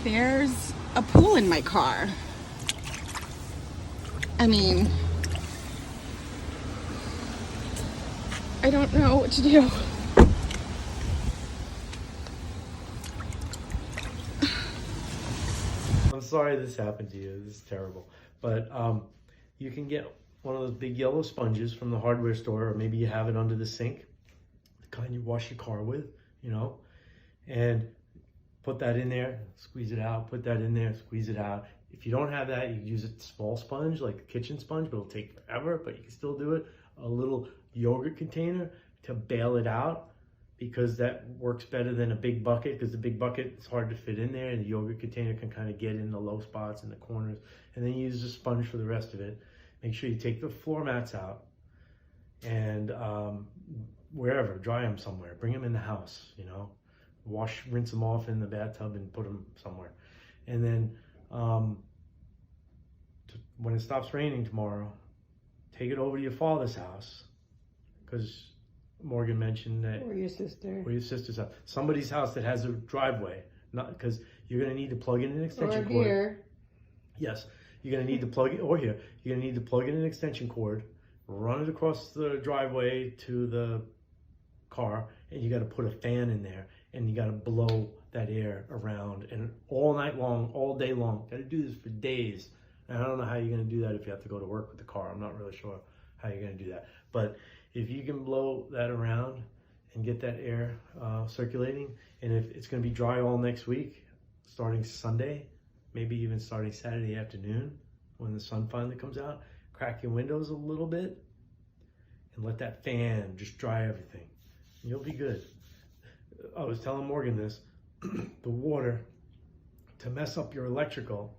There's a pool in my car. I mean, I don't know what to do. I'm sorry this happened to you. This is terrible. But you can get one of those big yellow sponges from the hardware store, or maybe you have it under the sink, the kind you wash your car with, you know, and put that in there, squeeze it out, put that in there, squeeze it out. If you don't have that, you can use a small sponge, like a kitchen sponge, but it'll take forever, but you can still do it. A little yogurt container to bail it out, because that works better than a big bucket, because the big bucket is hard to fit in there, and the yogurt container can kind of get in the low spots in the corners. And then you use a sponge for the rest of it. Make sure you take the floor mats out and wherever, dry them somewhere. Bring them in the house, you know. Rinse them off in the bathtub and put them somewhere. And then when it stops raining tomorrow, take it over to your father's house, because Morgan mentioned that. Or your sister. Or your sister's house. Somebody's house that has a driveway. Not because you're going to need to plug in an extension cord. Or here. Yes. You're going to need to plug it, or here. You're going to need to plug in an extension cord, run it across the driveway to the car, and you got to put a fan in there, and you got to blow that air around, and all night long, all day long. Got to do this for days. And I don't know how you're going to do that if you have to go to work with the car. I'm not really sure how you're going to do that. But if you can blow that around and get that air circulating, and if it's going to be dry all next week, starting Sunday, maybe even starting Saturday afternoon when the sun finally comes out, crack your windows a little bit and let that fan just dry everything. And you'll be good. I was telling Morgan this, the water, to mess up your electrical,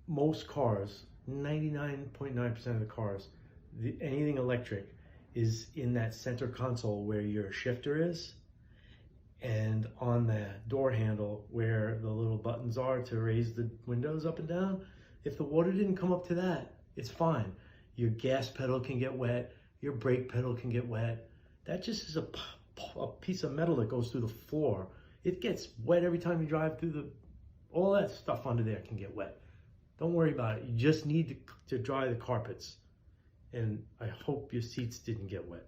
most cars, 99.9% of the cars, anything electric is in that center console where your shifter is, and on the door handle where the little buttons are to raise the windows up and down. If the water didn't come up to that, it's fine. Your gas pedal can get wet, your brake pedal can get wet. That just is a piece of metal that goes through the floor. It gets wet every time you drive through all that stuff under there can get wet. Don't worry about it. You just need to dry the carpets. And I hope your seats didn't get wet.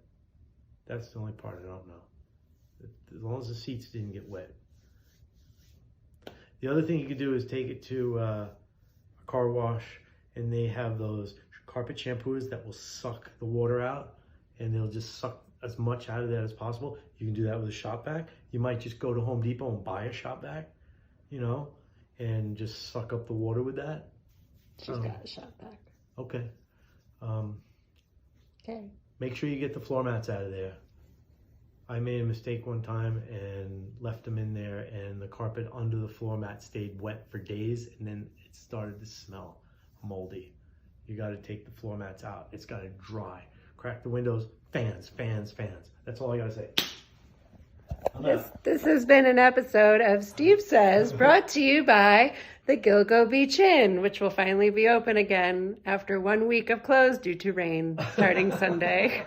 That's the only part I don't know. As long as the seats didn't get wet. The other thing you could do is take it to a car wash, and they have those carpet shampoos that will suck the water out, and they'll just suck as much out of that as possible. You can do that with a shop vac. You might just go to Home Depot and buy a shop vac, you know, and just suck up the water with that. She's got a shop vac. Okay. Okay. Make sure you get the floor mats out of there. I made a mistake one time and left them in there, and the carpet under the floor mat stayed wet for days, and then it started to smell moldy. You got to take the floor mats out. It's got to dry. Crack the windows. Fans, fans, fans. That's all I got to say. This has been an episode of Steve Says, brought to you by the Gilgo Beach Inn, which will finally be open again after 1 week of closed due to rain starting Sunday.